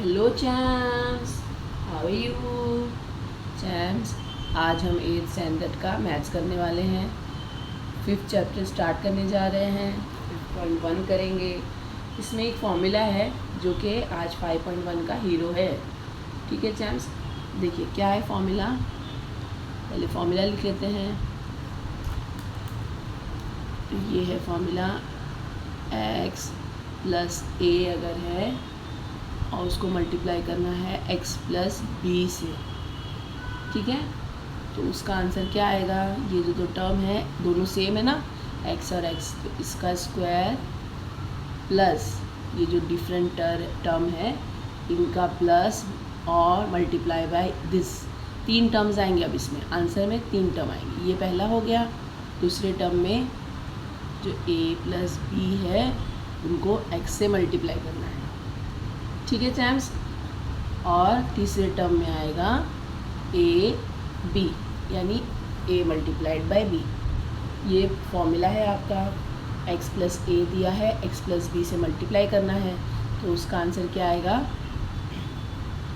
Hello champs, how are you champs. आज हम 8th standard का मैथ्स करने वाले हैं। 5th चैप्टर स्टार्ट करने जा रहे हैं। 5.1 करेंगे। इसमें एक फॉर्मूला है जो कि आज 5.1 का हीरो है। ठीक है चैम्स, देखिए क्या है फॉर्मूला। पहले फॉर्मूला लिख लेते हैं। तो ये है फॉर्मूला, x प्लस a अगर है और उसको मल्टीप्लाई करना है x प्लस बी से। ठीक है, तो उसका आंसर क्या आएगा। ये जो दो टर्म है दोनों सेम है ना, x और x, तो इसका स्क्वायर प्लस ये जो डिफरेंट टर्म है इनका प्लस और मल्टीप्लाई बाय दिस। 3 टर्म्स आएंगे। अब इसमें आंसर में 3 टर्म आएंगे। ये पहला हो गया। दूसरे टर्म में जो a प्लस बी है उनको x से मल्टीप्लाई करना है। ठीक है चैम्स, और तीसरे टर्म में आएगा ए बी, यानी a मल्टीप्लाइड बाय b। ये फॉर्मूला है आपका। x प्लस ए दिया है, x प्लस बी से मल्टीप्लाई करना है, तो उसका आंसर क्या आएगा,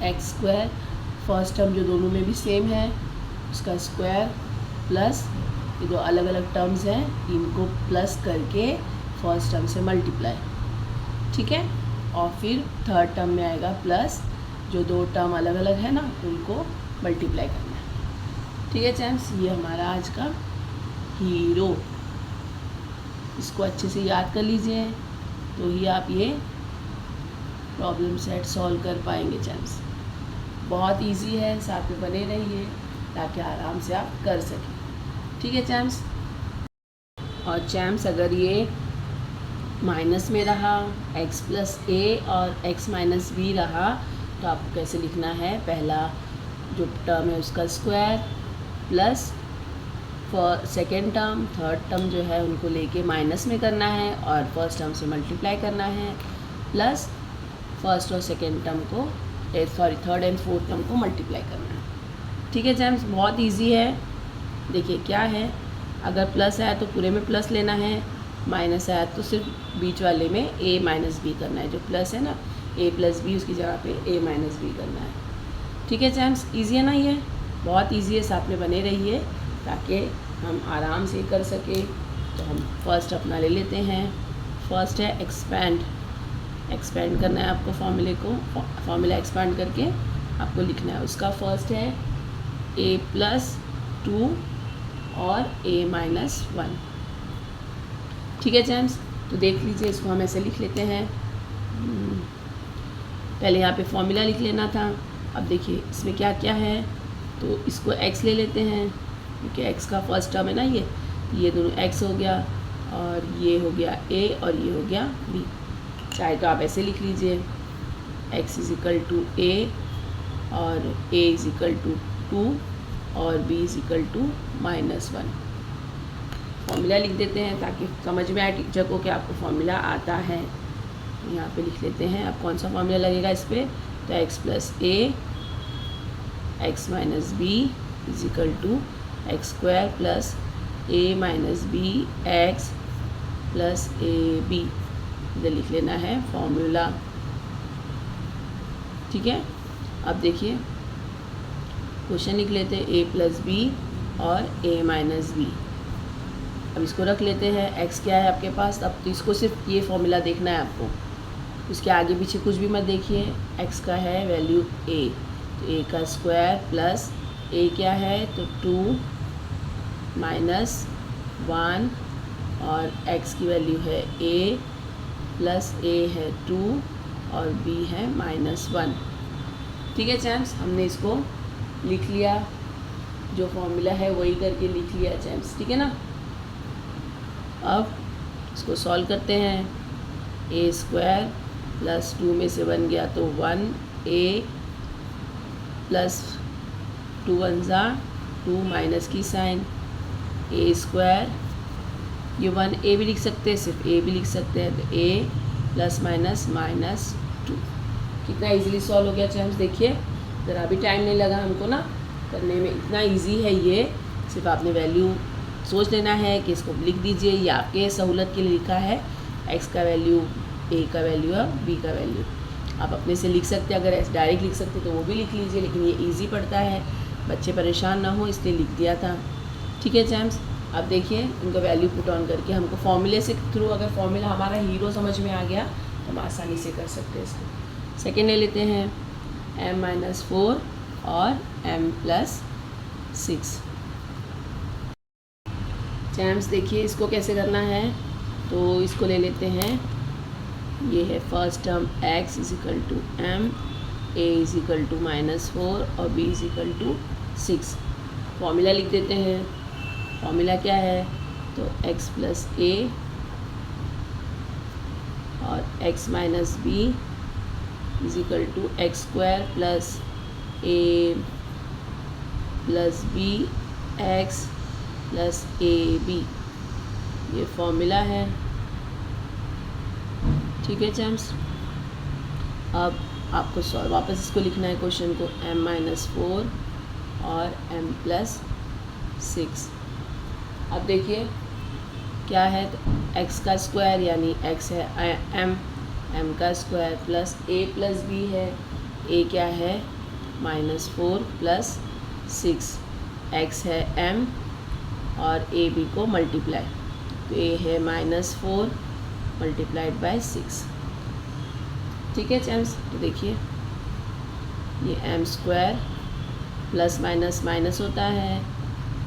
एक्स स्क्वायर। फर्स्ट टर्म जो दोनों में भी सेम है उसका स्क्वायर प्लस ये दो अलग अलग टर्म्स हैं इनको प्लस करके फर्स्ट टर्म से मल्टीप्लाई। ठीक है, और फिर थर्ड टर्म में आएगा प्लस जो दो टर्म अलग अलग है ना उनको मल्टीप्लाई करना है। ठीक है चैम्स, ये हमारा आज का हीरो। इसको अच्छे से याद कर लीजिए तो ही आप ये प्रॉब्लम सेट सॉल्व कर पाएंगे चैम्स। बहुत इजी है, साथ में बने रहिए ताकि आराम से आप कर सकें। ठीक है चैम्स, और चैम्स अगर ये माइनस में रहा x प्लस ए और x माइनस बी रहा तो आपको कैसे लिखना है। पहला जो टर्म है उसका square plus second term, third term जो है उनको लेके माइनस में करना है और फर्स्ट टर्म से मल्टीप्लाई करना है, प्लस फर्स्ट और सेकेंड टर्म को थर्ड एंड फोर्थ टर्म को मल्टीप्लाई करना है। ठीक है जैम्स, बहुत ईजी है। देखिए क्या है, अगर प्लस आया तो पूरे में प्लस लेना है, माइनस आया तो सिर्फ बीच वाले में a माइनस बी करना है। जो प्लस है ना a प्लस बी, उसकी जगह पे a माइनस बी करना है। ठीक है चैम्स, ईजी है ना, ये बहुत ईजी है। साथ में बने रहिए ताकि हम आराम से कर सकें। तो हम फर्स्ट अपना ले लेते हैं। फर्स्ट है एक्सपैंड। एक्सपैंड करना है आपको फॉर्मूले को, फॉर्मूला एक्सपैंड करके आपको लिखना है। उसका फर्स्ट है a प्लस 2 और a माइनस 1। ठीक है जैम्स, तो देख लीजिए, इसको हम ऐसे लिख लेते हैं। पहले यहाँ पे फॉर्मूला लिख लेना था। अब देखिए इसमें क्या क्या है, तो इसको x ले लेते हैं क्योंकि x का फर्स्ट टर्म है ना, ये दोनों x हो गया और ये हो गया a और ये हो गया b। चाहे तो आप ऐसे लिख लीजिए, x is equal to a और a इज इक्वल टू 2 और b is equal to -1। Formula लिख देते हैं ताकि समझ में आए टीचर को कि आपको फॉर्मूला आता है। तो यहाँ पे लिख लेते हैं। अब कौन सा फॉर्मूला लगेगा इस पर, तो x plus a x minus b is equal to x square plus a minus b x plus a b. इधर लिख लेना है फॉर्मूला। ठीक है, अब देखिए क्वेश्चन लिख लेते हैं a प्लस बी और a माइनस बी। अब इसको रख लेते हैं। x क्या है आपके पास, अब तो इसको सिर्फ ये फॉर्मूला देखना है आपको, उसके आगे पीछे कुछ भी मत देखिए। x का है वैल्यू a, तो a का स्क्वायर प्लस a क्या है तो 2 माइनस 1 और x की वैल्यू है a प्लस a है 2 और b है -1। ठीक है चैम्स, हमने इसको लिख लिया, जो फॉर्मूला है वही करके लिख लिया चैम्स। ठीक है ना, अब इसको सॉल्व करते हैं। a स्क्वायर प्लस 2 में से 1 गया तो 1a प्लस 2 1 ज़ा 2 माइनस की साइन a स्क्वायर, ये 1a भी लिख सकते हैं, सिर्फ a भी लिख सकते हैं, तो a प्लस माइनस -2। कितना इजीली सॉल्व हो गया चैम्स। देखिए ज़रा भी टाइम नहीं लगा हमको ना करने में, इतना इजी है ये। सिर्फ आपने वैल्यू सोच लेना है कि इसको लिख दीजिए, ये आपके सहूलत के लिए लिखा है। x का वैल्यू a का वैल्यू और b का वैल्यू। आप अपने से लिख सकते हैं, अगर डायरेक्ट लिख सकते तो वो भी लिख लीजिए, लेकिन ये ईजी पड़ता है, बच्चे परेशान ना हो इसलिए लिख दिया था। ठीक है चैम्स, अब देखिए उनका वैल्यू पुट ऑन करके हमको फॉर्मूले से थ्रू, अगर फॉर्मूला हमारा हीरो समझ में आ गया तो हम आसानी से कर सकते हैं इसको। सेकेंड ले लेते हैं m-4 और m+6। चैम्स देखिए इसको कैसे करना है, तो इसको ले लेते हैं, ये है first term x = m, a = -4 और b = 6। फॉर्मूला लिख देते हैं, फॉर्मूला क्या है, तो x + a और x - b = x² + a + b x + ab, ये फॉर्मूला है। ठीक है चैम्स, अब आपको वापस इसको लिखना है क्वेश्चन को, m-4 और m+6। अब देखिए क्या है, तो x का स्क्वायर यानी x है m का स्क्वायर प्लस a + b है, a क्या है -4 + 6, x है m और a b को मल्टीप्लाई, तो a है -4 × 6। ठीक है चैम्स, तो देखिए ये m² प्लस माइनस माइनस होता है,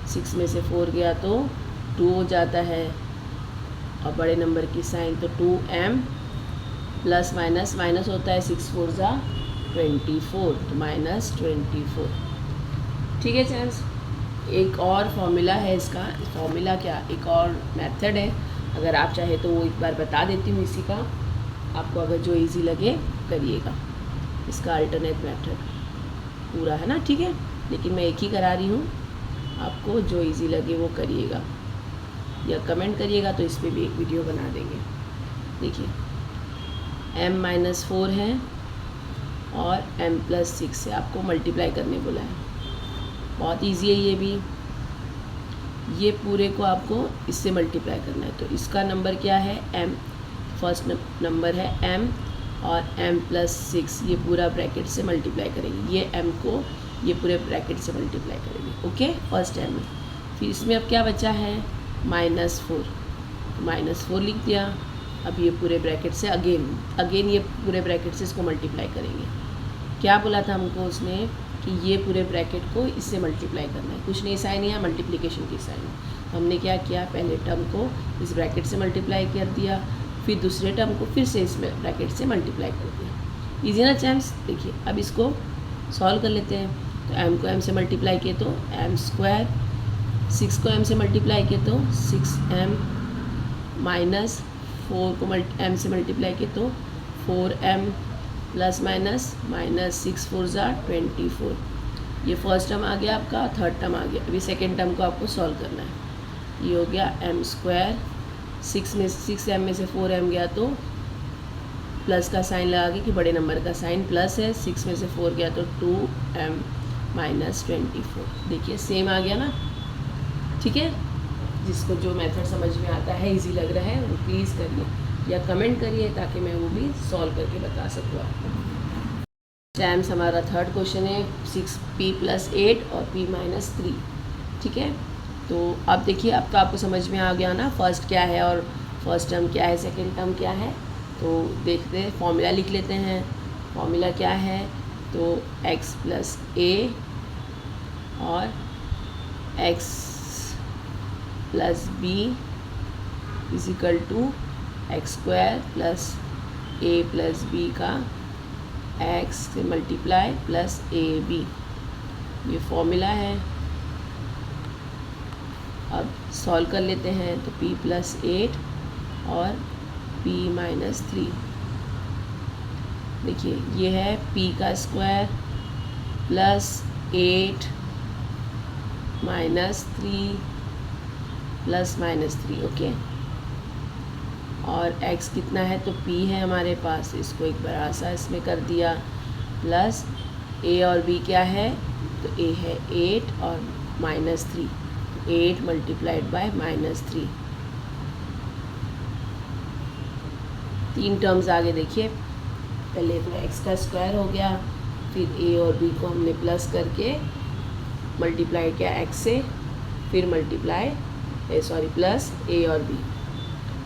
6 में से 4 गया तो 2 हो जाता है, और बड़े नंबर की साइन तो 2m प्लस माइनस माइनस होता है, 6 4 ज़ा 24, तो -24। ठीक है चैम्स, एक और फॉर्मूला है इसका, फॉर्मूला क्या, एक और मेथड है, अगर आप चाहे तो वो एक बार बता देती हूँ इसी का, आपको अगर जो इजी लगे करिएगा, इसका अल्टरनेट मेथड पूरा है ना, ठीक है, लेकिन मैं एक ही करा रही हूँ, आपको जो इजी लगे वो करिएगा या कमेंट करिएगा, तो इस पर भी एक वीडियो बना देंगे। देखिए m-4 है और m+6 से आपको मल्टीप्लाई करने बोला है, बहुत इजी है ये भी, ये पूरे को आपको इससे मल्टीप्लाई करना है, तो इसका नंबर क्या है m, फर्स्ट नंबर है m और m+6, ये पूरा ब्रैकेट से मल्टीप्लाई करेंगे, ये m को ये पूरे ब्रैकेट से मल्टीप्लाई करेंगे, ओके, फर्स्ट m में। फिर इसमें अब क्या बचा है -4, -4 लिख दिया, अब ये पूरे ब्रैकेट से अगेन ये पूरे ब्रैकेट से इसको मल्टीप्लाई करेंगे। क्या बोला था हमको उसने कि ये पूरे ब्रैकेट को इससे मल्टीप्लाई करना है, कुछ नहीं साइन या मल्टीप्लिकेशन की साइन, हमने क्या किया, पहले टर्म को इस ब्रैकेट से मल्टीप्लाई कर दिया, फिर दूसरे टर्म को फिर से इस ब्रैकेट से मल्टीप्लाई कर दिया। इजी ना चैम्स, देखिए अब इसको सॉल्व कर लेते हैं, तो m को m से मल्टीप्लाई किए तो m², 6 को m से मल्टीप्लाई किए तो 6m, -4 को m से मल्टीप्लाई किए तो 4m, प्लस माइनस -6 4 ज़ा 24, ये फर्स्ट टर्म आ गया आपका, थर्ड टर्म आ गया, अभी सेकेंड टर्म को आपको सॉल्व करना है। ये हो गया m², 6m में से 4m गया तो प्लस का साइन लगा के कि बड़े नंबर का साइन प्लस है, 6 में से 4 गया तो 2m -24, देखिए सेम आ गया ना। ठीक है, जिसको जो मेथड समझ में आता है, इजी लग रहा है, वो प्लीज़ करिए या कमेंट करिए ताकि मैं वो भी सॉल्व करके बता सकूँ आपको। चैम्स हमारा थर्ड क्वेश्चन है 6p + 8 और p - 3। ठीक है, तो अब देखिए आपको समझ में आ गया ना, फर्स्ट क्या है और फर्स्ट टर्म क्या है, सेकेंड टर्म क्या है, तो देखते हैं, फॉर्मूला लिख लेते हैं। फॉर्मूला क्या है, तो x + a और x + b = x² + a + b का x से मल्टीप्लाई प्लस ab, ये फॉर्मूला है। अब सॉल्व कर लेते हैं, तो p + 8 और p - 3, देखिए ये है p का स्क्वायर प्लस 8 -3 प्लस -3, ओके, और x कितना है, तो p है हमारे पास, इसको एक बड़ा सा इसमें कर दिया, प्लस a और b क्या है, तो a है 8 और -3, 8 × -3, 3 टर्म्स आगे देखिए, पहले तो x का स्क्वायर हो गया, फिर a और b को हमने प्लस करके मल्टीप्लाई किया x से, फिर प्लस a और b,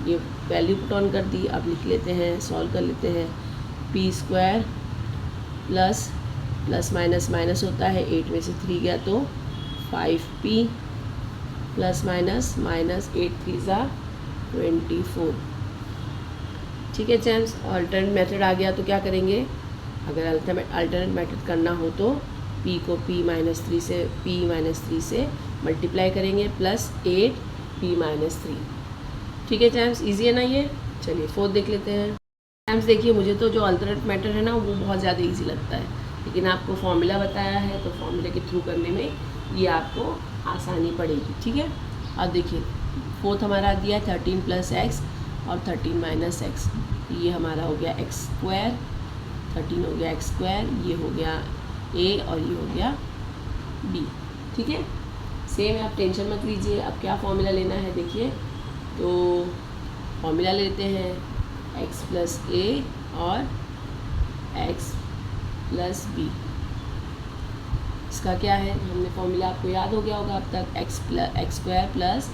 ये वैल्यू पुट ऑन कर दी। अब लिख लेते हैं, सॉल्व कर लेते हैं। p square plus minus minus होता है, 8 में से 3 गया तो 5p प्लस माइनस 8 3 ज़ा 24। ठीक है जेम्स, अल्टरनेट मेथड आ गया तो क्या करेंगे, अगर अल्टरनेट मेथड करना हो तो p को p माइनस 3 से मल्टीप्लाई करेंगे प्लस 8p माइनस 3। ठीक है जेम्स, ईजी है ना ये। चलिए 4 देख लेते हैं। जेम्स देखिए, मुझे तो जो अल्टरनेट मेथड है ना वो बहुत ज़्यादा ईजी लगता है, लेकिन आपको फॉर्मूला बताया है तो फॉर्मूले के थ्रू करने में ये आपको आसानी पड़ेगी। ठीक है, अब देखिए 4th हमारा दिया 13 प्लस एक्स और 13 माइनस एक्स, ये हमारा हो गया एक्स स्क्वायर, 13 हो गया एक्स स्क्वायर, ये हो गया a और ये हो गया b। ठीक है, सेम है, आप टेंशन मत लीजिए। अब क्या फॉर्मूला लेना है देखिए, तो फॉर्मूला लेते हैं x प्लस a और x प्लस b। इसका क्या है, हमने फॉर्मूला आपको याद हो गया होगा अब तक, x square plus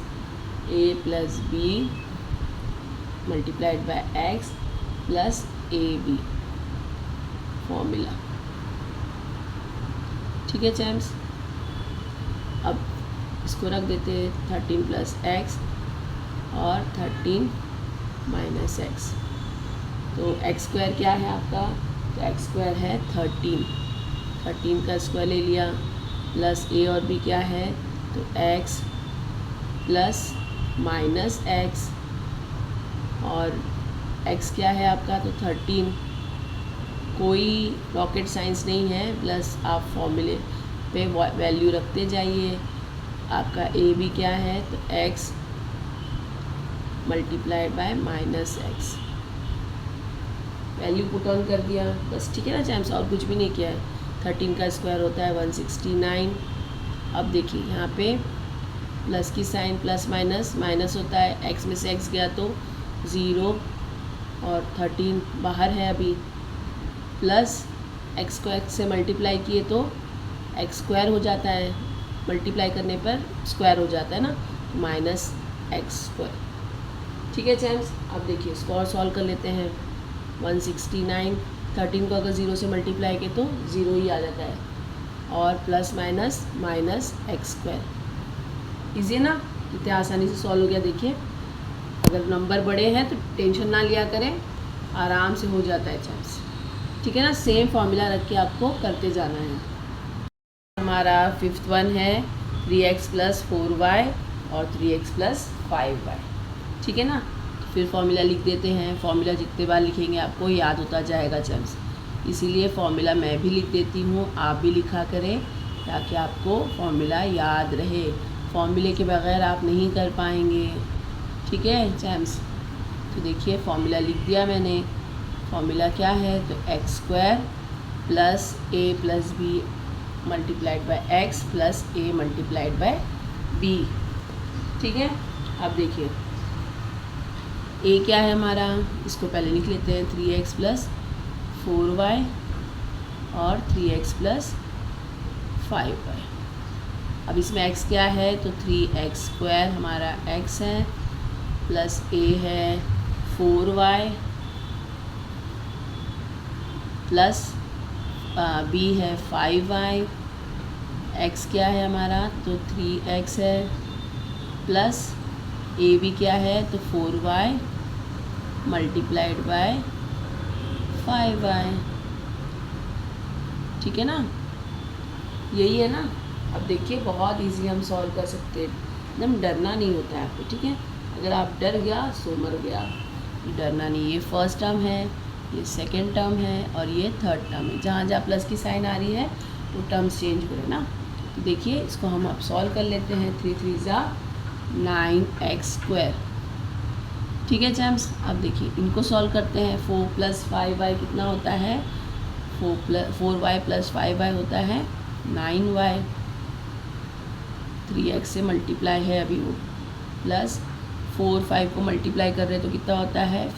a plus b multiplied by x plus a b formula. ठीक है चैम्स, अब इसको रख देते हैं 13 प्लस एक्स और 13 माइनस एक्स, तो एक्स स्क्वायर क्या है आपका, तो एक्स स्क्वायर है 13 का स्क्वायर ले लिया, प्लस ए और बी क्या है, तो एक्स प्लस माइनस एक्स, और x क्या है आपका, तो 13, कोई रॉकेट साइंस नहीं है, प्लस आप फॉर्मूले पे वैल्यू रखते जाइए। आपका a भी क्या है, तो x multiplied by minus x, value put on कर दिया बस। ठीक है ना चैम्स, और कुछ भी नहीं किया है। 13 का स्क्वायर होता है 169। अब देखिए यहाँ पे प्लस की साइन, प्लस माइनस माइनस होता है, x में से x गया तो 0 और 13 बाहर है अभी, प्लस x को x से मल्टीप्लाई किए तो x स्क्वायर हो जाता है, मल्टीप्लाई करने पर स्क्वायर हो जाता है ना, तो माइनस एक्स स्क्वायर। ठीक है चैम्स, अब देखिए इसको और सॉल्व कर लेते हैं। 169, 13 को अगर 0 से मल्टीप्लाई किए तो 0 ही आ जाता है, और plus minus minus x square. Easy है ना, कितने आसानी से सॉल्व हो गया। देखिए अगर नंबर बड़े हैं तो टेंशन ना लिया करें, आराम से हो जाता है चैम्स। ठीक है ना, सेम फॉर्मूला रख के आपको करते जाना है। हमारा 5th वन है 3x प्लस 4y और 3x प्लस 5y। ठीक है ना, फिर फॉर्मूला लिख देते हैं। फॉर्मूला जितने बार लिखेंगे आपको याद होता जाएगा चैम्स, इसीलिए फॉर्मूला मैं भी लिख देती हूँ, आप भी लिखा करें ताकि आपको फॉर्मूला याद रहे। फॉर्मूले के बगैर आप नहीं कर पाएंगे। ठीक है चैम्स, तो देखिए फॉर्मूला लिख दिया मैंने। फॉर्मूला क्या है, तो x square plus a plus b multiplied by x plus a multiplied by b. ठीक है, अब देखिए ए क्या है हमारा, इसको पहले लिख लेते हैं 3x प्लस 4y और 3x प्लस 5y। अब इसमें x क्या है, तो 3x स्क्वायर हमारा x है, प्लस a है 4y प्लस b है 5y, x क्या है हमारा, तो 3x है, प्लस a भी क्या है, तो 4y मल्टीप्लाइड बाय 5y। ठीक है ना, यही है ना। अब देखिए बहुत इजी हम सॉल्व कर सकते हैं, एकदम डरना नहीं होता है आपको। ठीक है, अगर आप डर गया सो मर गया, डरना नहीं। ये फर्स्ट टर्म है, ये सेकंड टर्म है और ये थर्ड टर्म है। जहाँ जहाँ प्लस की साइन आ रही है वो टर्म्स चेंज हो रहे ना। तो देखिए इसको हम अब सॉल्व कर लेते हैं। 3 3 ज़ा 9x स्क्वायर। ठीक है चैम्स, अब देखिए इनको सॉल्व करते हैं। 4 प्लस 5y कितना होता है, 4y प्लस 5y होता है 9y। 3x से मल्टीप्लाई है अभी वो, प्लस 4 5 को मल्टीप्लाई कर रहे हैं तो कितना होता है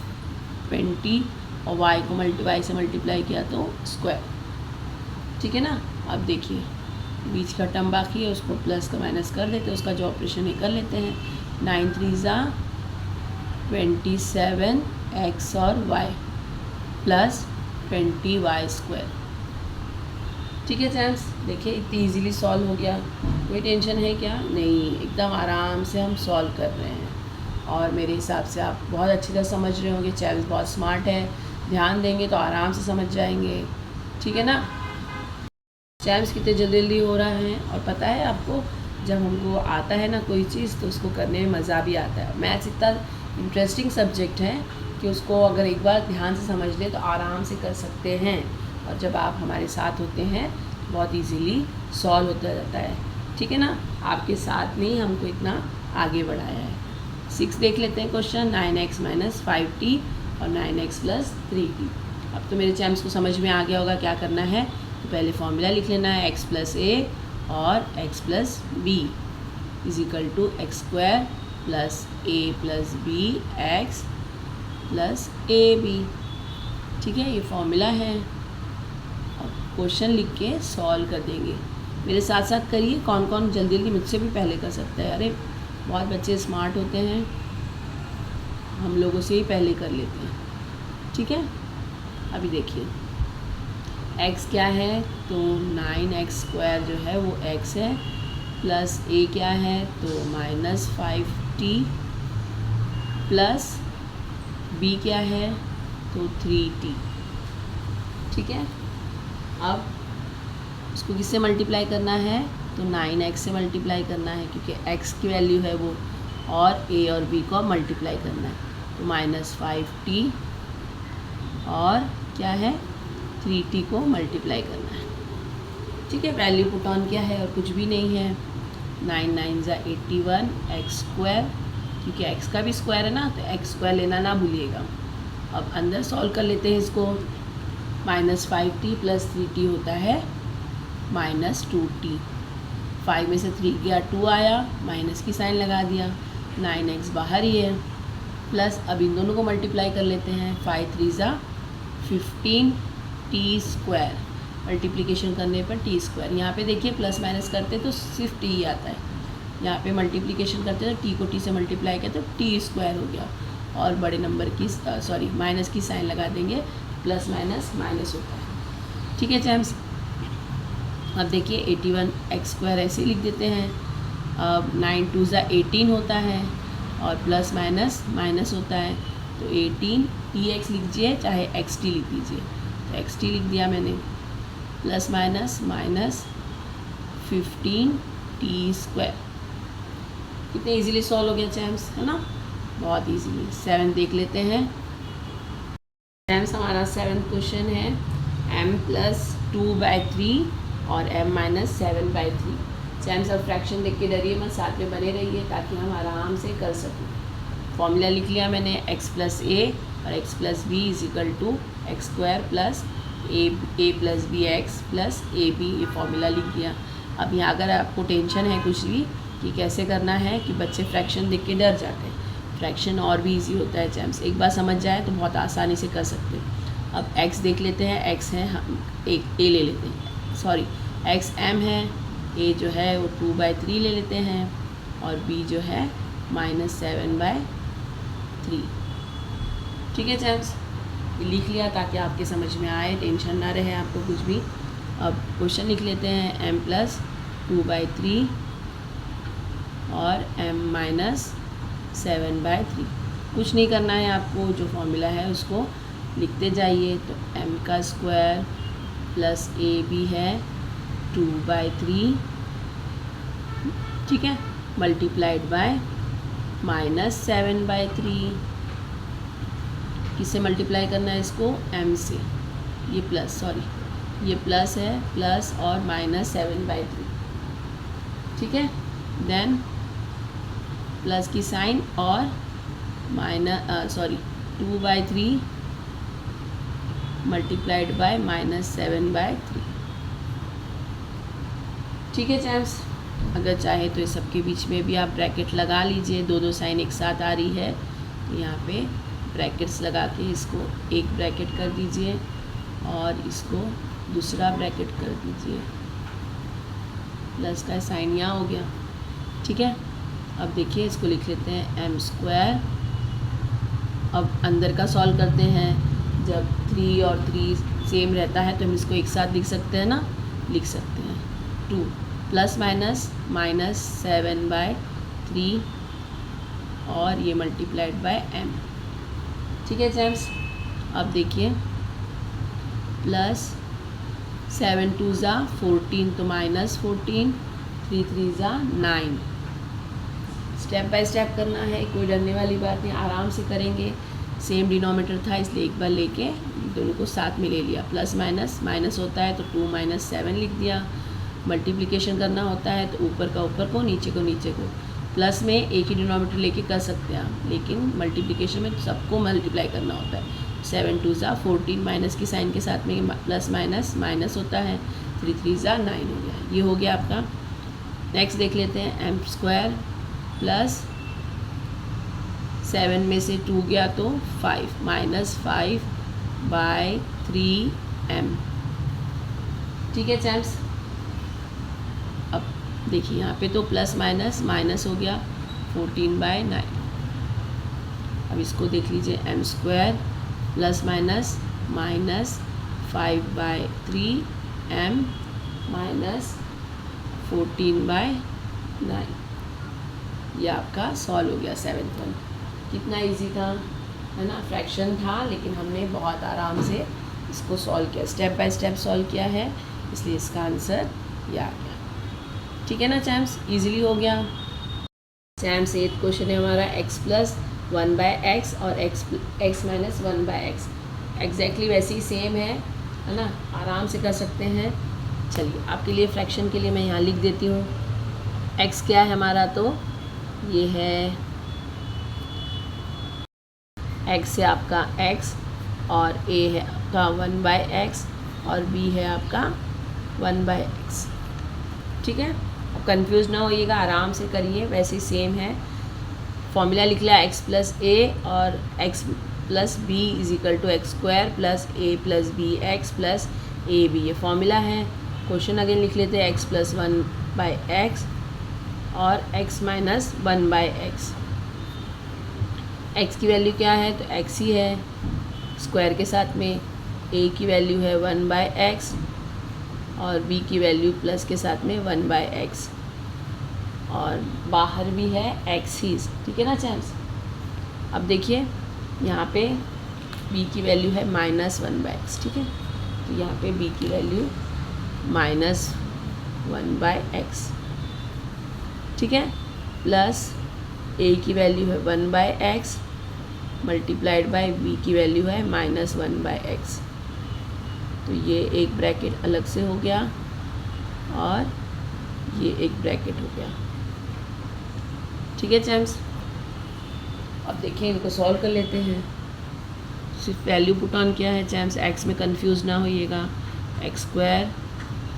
20 और y को y से मल्टीप्लाई किया तो स्क्वायर, ठीक है ना। अब देखिए बीच का टर्म बाकी है, उसको प्लस का माइनस कर देते हैं, उसका जो ऑपरेशन है कर लेते हैं। 9 3 27 x और y प्लस 20 y स्क्वायर, ठीक है चैम्स। देखिए इतनी इजीली सॉल्व हो गया, कोई टेंशन है क्या? नहीं, एकदम आराम से हम सॉल्व कर रहे हैं। और मेरे हिसाब से आप बहुत अच्छी तरह समझ रहे होंगे, चैम्स बहुत स्मार्ट है, ध्यान देंगे तो आराम से समझ जाएंगे, ठीक है ना। चैम्स कितने जल्दी जल्दी हो रहा है। और पता है आपको, जब हमको आता है ना कोई चीज़ तो उसको करने में मज़ा भी आता है। मैथ्स इतना इंटरेस्टिंग सब्जेक्ट है कि उसको अगर एक बार ध्यान से समझ लें तो आराम से कर सकते हैं। और जब आप हमारे साथ होते हैं बहुत इजीली सॉल्व होता जाता है, ठीक है ना। आपके साथ में ही हमको इतना आगे बढ़ाया है। 6 देख लेते हैं क्वेश्चन। 9x - 5t और 9x + 3t। अब तो मेरे चैम्स को समझ में आ गया होगा क्या करना है। तो पहले फॉर्मूला लिख लेना है, x + a और x + b = x² + a + b x + ab, ठीक है। ये फॉर्मूला है। अब क्वेश्चन लिख के सॉल्व कर देंगे। मेरे साथ साथ करिए, कौन कौन जल्दी जल्दी मुझसे भी पहले कर सकता है। अरे बहुत बच्चे स्मार्ट होते हैं, हम लोगों से ही पहले कर लेते हैं, ठीक है। अभी देखिए x क्या है, तो 9x² जो है वो x है, प्लस a क्या है तो -5t, प्लस b क्या है तो 3t, ठीक है। अब इसको किससे मल्टीप्लाई करना है तो 9x से मल्टीप्लाई करना है, क्योंकि x की वैल्यू है वो, और a और b को मल्टीप्लाई करना है। तो -5t और क्या है 3t को मल्टीप्लाई करना है, ठीक है। वैल्यू पुट ऑन क्या है और कुछ भी नहीं है। 9 9 = 81 x², क्योंकि x का भी स्क्वायर है ना, तो x² लेना ना भूलिएगा। अब अंदर सॉल्व कर लेते हैं इसको। -5t + 3t होता है -2t। 5 में से 3 गया 2 आया, माइनस की साइन लगा दिया। 9x बाहर ही है, प्लस अब इन दोनों को मल्टीप्लाई कर लेते हैं। 5 3 = 15t², मल्टीप्लिकेशन करने पर t²। यहाँ पे देखिए प्लस माइनस करते तो सिर्फ t आता है, यहाँ पे मल्टीप्लिकेशन करते तो t को t से मल्टीप्लाई करते तो t² हो गया। और बड़े नंबर की माइनस की साइन लगा देंगे, प्लस माइनस माइनस होता है, ठीक है चैम्स। अब देखिए 81 x² ऐसे ही लिख देते हैं। अब 9 2 = 18 होता है, और प्लस माइनस माइनस होता है, तो 18 tx लिख दीजिए, चाहे xt लिख दीजिए। तो xt लिख दिया मैंने, प्लस माइनस माइनस 15t²। कितने इजीली सॉल्व हो गया चैम्स, है ना, बहुत इजीली। 7 देख लेते हैं चैम्स। हमारा 7th क्वेश्चन है m + 2/3 और m - 7/3। चैम्स अब फ्रैक्शन देख के डरिए मत, साथ में बने रहिए ताकि हम आराम से कर सकें। फॉर्मूला लिख लिया मैंने, x + a और x + b = x² + a + bx + ab, ये फॉर्मूला लिख दिया। अब यहाँ अगर आपको टेंशन है कुछ भी कि कैसे करना है, कि बच्चे फ्रैक्शन देख के डर जाते हैं, फ्रैक्शन और भी इजी होता है चैम्स। एक बार समझ जाए तो बहुत आसानी से कर सकते हैं। अब x देख लेते हैं, x है, हम एक a ले लेते हैं, सॉरी x m है, a जो है वो 2/3 ले लेते हैं, और b जो है -7/3, ठीक है चैम्स। ये लिख लिया ताकि आपके समझ में आए, टेंशन ना रहे आपको कुछ भी। अब क्वेश्चन लिख लेते हैं, m + 2/3 और m - 7/3। कुछ नहीं करना है आपको, जो फॉर्मूला है उसको लिखते जाइए। तो m² + ab है 2/3, ठीक है, मल्टीप्लाइड बाय -7/3। किससे मल्टीप्लाई करना है इसको, m से। ये प्लस, सॉरी ये प्लस है, प्लस और -7/3, ठीक है। देन प्लस की साइन और 2/3 मल्टीप्लाइड बाय -7/3, ठीक है चैम्स। अगर चाहे तो इस सब के बीच में भी आप ब्रैकेट लगा लीजिए, दो साइन एक साथ आ रही है तो यहाँ पे ब्रैकेट्स लगा के इसको एक ब्रैकेट कर दीजिए और इसको दूसरा ब्रैकेट कर दीजिए, प्लस का साइन यहाँ हो गया। ठीक है, अब देखिए इसको लिख लेते हैं m²। अब अंदर का सॉल्व करते हैं। जब 3 और 3 सेम रहता है तो हम इसको एक साथ लिख सकते हैं ना, लिख सकते हैं 2 प्लस माइनस -7/3 और ये मल्टीप्लाइड बाय m। ठीक है जेम्स, अब देखिए प्लस 7 2 ज़ा 14 तो -14, 3 3 ज़ा 9। स्टेप बाय स्टेप करना है, कोई डरने वाली बात नहीं, आराम से करेंगे। सेम डिनोमीटर था इसलिए एक बार लेके दोनों को साथ में ले लिया। प्लस माइनस माइनस होता है तो 2 - 7 लिख दिया। मल्टीप्लिकेशन करना होता है तो ऊपर का ऊपर को, नीचे को नीचे को। प्लस में एक ही डिनोमीटर लेके कर सकते हैं आप, लेकिन मल्टीप्लिकेशन में सबको मल्टीप्लाई करना होता है। 7 2 ज़ा 14, माइनस की साइन के साथ में प्लस माइनस माइनस होता है। 3 3 ज़ा 9 हो गया। ये हो गया आपका। नेक्स्ट देख लेते हैं m² प्लस 7 में से 2 गया तो 5 -5/3m। ठीक है चैम्प्स, अब देखिए यहाँ पे तो प्लस माइनस माइनस हो गया 14/9। अब इसको देख लीजिए m² प्लस माइनस -5/3m -14/9। ये आपका सॉल्व हो गया 7th वन। कितना इजी था, है ना। फ्रैक्शन था लेकिन हमने बहुत आराम से इसको सॉल्व किया, स्टेप बाय स्टेप सॉल्व किया है, इसलिए इसका आंसर ये आ गया। ठीक है ना चैम्प्स, इजीली हो गया। चैम्प्स 8th क्वेश्चन है हमारा x + 1/x और x - 1/x। एग्जैक्टली वैसे ही सेम है ना, आराम से कर सकते हैं। चलिए आपके लिए फ्रैक्शन के लिए मैं यहाँ लिख देती हूँ। x क्या है हमारा, तो ये है x है आपका x और a है आपका 1/x और b है आपका 1/x। ठीक है, अब कंफ्यूज ना होइएगा, आराम से करिए, वैसे ही सेम है। फॉर्मूला लिख लिया x + a और x + b = x² + a + bx + ab। ये फॉर्मूला है। क्वेश्चन अगेन लिख लेते हैं x + 1/x और x - 1/x। x की वैल्यू क्या है, तो x ही है स्क्वायर के साथ में। a की वैल्यू है 1/x और b की वैल्यू प्लस के साथ में 1/x और बाहर भी है x ही। ठीक है ना चैम्प्स, अब देखिए यहाँ पे b की वैल्यू है -1/x। ठीक है, तो यहाँ पे b की वैल्यू -1/x। ठीक है, प्लस a की वैल्यू है 1/x मल्टीप्लाइड बाय b की वैल्यू है -1/x। तो ये एक ब्रैकेट अलग से हो गया और ये एक ब्रैकेट हो गया। ठीक है चैम्प्स, अब देखिए इनको सॉल्व कर लेते हैं। सिर्फ वैल्यू पुट ऑन किया है चैम्प्स, x में कंफ्यूज ना होइएगा। x²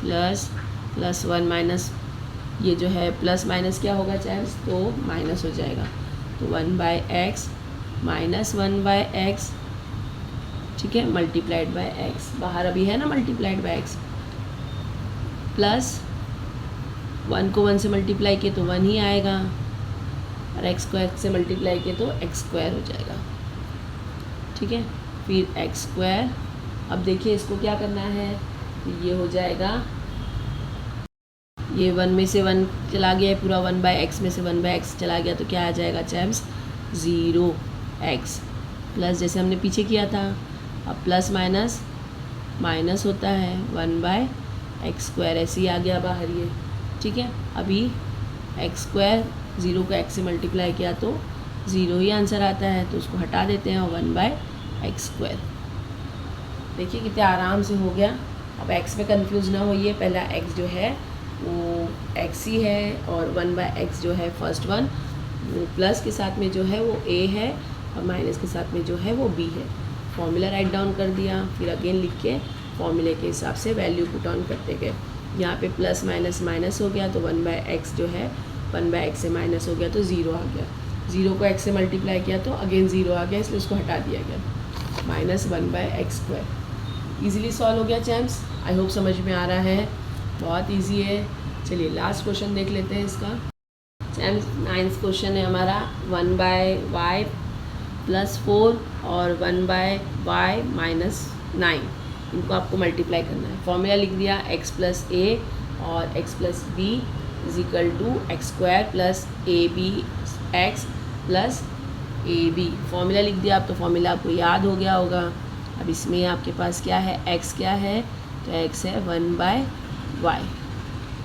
प्लस 1 माइनस, ये जो है प्लस माइनस क्या होगा चैम्प्स, तो माइनस हो जाएगा। तो 1/x -1/x। ठीक है, मल्टीप्लाइड बाय x, बाहर अभी है ना मल्टीप्लाइड बाय x। प्लस 1 को 1 से मल्टीप्लाई किए तो 1 ही आएगा और x को x से मल्टीप्लाई किए तो x² हो जाएगा। ठीक है, फिर x²। अब देखिए इसको क्या करना है, तो ये हो जाएगा, ये 1 में से 1 चला गया है पूरा, 1/x में से 1/x चला गया तो क्या आ जाएगा चैम्प्स, 0x। प्लस जैसे हमने पीछे किया था, अब प्लस माइनस माइनस होता है 1/x², ऐसे ही आ गया बाहर ये। ठीक है, अभी x², 0 को x से मल्टीप्लाई किया तो 0 ही आंसर आता है, तो उसको हटा देते हैं और 1/x²। देखिए कितने आराम से हो गया। अब x में कंफ्यूज ना होइए, पहला x जो है वो x ही है और 1/x जो है फर्स्ट वन, वो प्लस के साथ में जो है वो a है और माइनस के साथ में जो है वो b है। फॉर्मूला राइट डाउन कर दिया, फिर अगेन लिख के फॉर्मूले के हिसाब से वैल्यू पुट ऑन करते गए। यहाँ पे प्लस माइनस माइनस हो गया तो 1/x जो है 1/x से माइनस हो गया तो 0 आ गया। ज़ीरो को x से मल्टीप्लाई किया तो अगेन ज़ीरो आ गया, इसलिए उसको हटा दिया गया। -1/x²। ईज़िली सॉल्व हो गया चैम्स। आई होप समझ में आ रहा है, बहुत ईजी है। चलिए लास्ट क्वेश्चन देख लेते हैं इसका। चैम्स 9th क्वेश्चन है हमारा 1/y + 4 और 1/y - 9, इनको आपको मल्टीप्लाई करना है। फॉर्मूला लिख दिया x + a और x + b = x² + abx + ab। Formula लिख दिया, अब तो फॉर्मूला आपको याद हो गया होगा। अब इसमें आपके पास क्या है, x क्या है, तो x है 1/y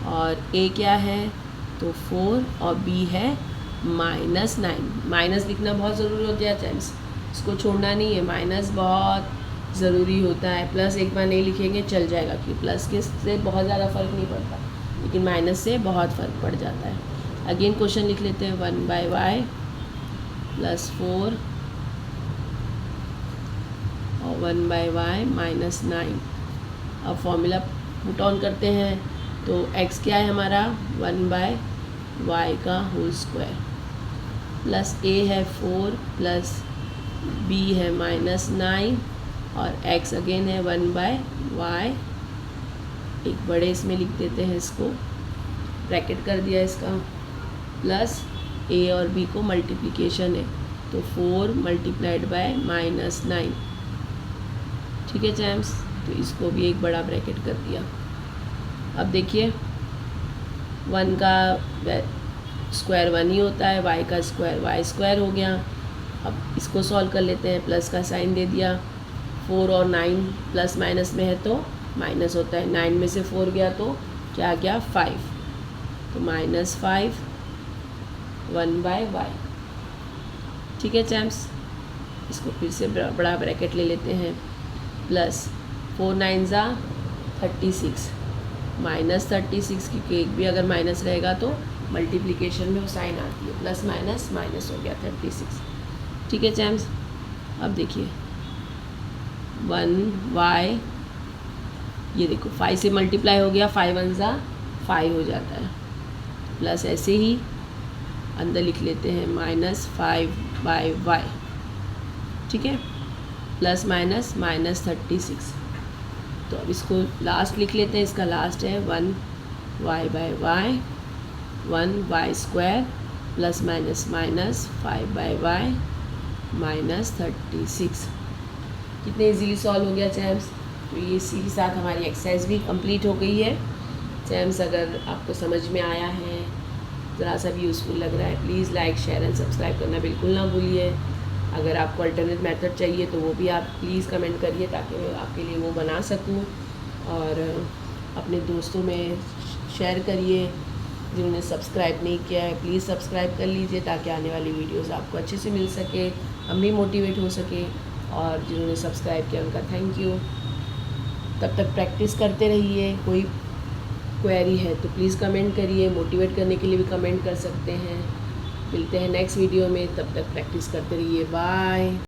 और a क्या है, तो 4 और b है -9। माइनस लिखना बहुत ज़रूरी होता है चैम्स, इसको छोड़ना नहीं है, माइनस बहुत ज़रूरी होता है। प्लस एक बार नहीं लिखेंगे चल जाएगा, क्योंकि प्लस के से बहुत ज़्यादा फ़र्क नहीं पड़ता, लेकिन माइनस से बहुत फ़र्क पड़ जाता है। अगेन क्वेश्चन लिख लेते हैं 1/y + 4 और 1/y - 9। अब फॉर्मूला पुट ऑन करते हैं, तो x क्या है हमारा 1/y का होल स्क्वायर प्लस a है 4 प्लस b है -9 और x अगेन है 1/y। एक बड़े इसमें लिख देते हैं, इसको ब्रैकेट कर दिया इसका, प्लस a और b को मल्टीप्लिकेशन है, तो 4 × -9। ठीक है चैम्स, तो इसको भी एक बड़ा ब्रैकेट कर दिया। अब देखिए 1 का स्क्वायर 1 ही होता है, y का स्क्वायर y² हो गया। अब इसको सॉल्व कर लेते हैं, प्लस का साइन दे दिया। 4 और 9 प्लस माइनस में है तो माइनस होता है, 9 में से 4 गया तो क्या आ गया 5, तो -5 1/y। ठीक है चैम्स, इसको फिर से बड़ा ब्रैकेट ले लेते हैं, प्लस 4 9 ज़ा 36 -36, क्योंकि एक भी अगर माइनस रहेगा तो मल्टीप्लिकेशन में वो साइन आती है, प्लस माइनस माइनस हो गया 36। ठीक है चैम्स, अब देखिए 1y, ये देखो 5 से मल्टीप्लाई हो गया, 5 1 ज़ा 5 हो जाता है, प्लस ऐसे ही अंदर लिख लेते हैं -5/y। ठीक है, प्लस माइनस -36। तो अब इसको लास्ट लिख लेते हैं, इसका लास्ट है 1y/y 1y² plus minus -5/y -36। कितने इजीली सॉल्व हो गया चैम्स। तो ये इसी के साथ हमारी एक्सरसाइज भी कंप्लीट हो गई है। चैम्स अगर आपको समझ में आया है, ज़रा सा भी यूज़फुल लग रहा है, please like share and subscribe करना बिल्कुल ना भूलिए। अगर आपको अल्टरनेट मेथड चाहिए तो वो भी आप प्लीज़ कमेंट करिए, ताकि मैं आपके लिए वो बना सकूं। और अपने दोस्तों में शेयर करिए, जिन्होंने सब्सक्राइब नहीं किया है प्लीज़ सब्सक्राइब कर लीजिए, ताकि आने वाली वीडियोस आपको अच्छे से मिल सके, हम भी मोटिवेट हो सके। और जिन्होंने सब्सक्राइब किया उनका थैंक यू। तब तक प्रैक्टिस करते रहिए। कोई क्वेरी है तो प्लीज़ कमेंट करिए, मोटिवेट करने के लिए भी कमेंट कर सकते हैं। मिलते हैं नेक्स्ट वीडियो में, तब तक प्रैक्टिस करते रहिए। बाय।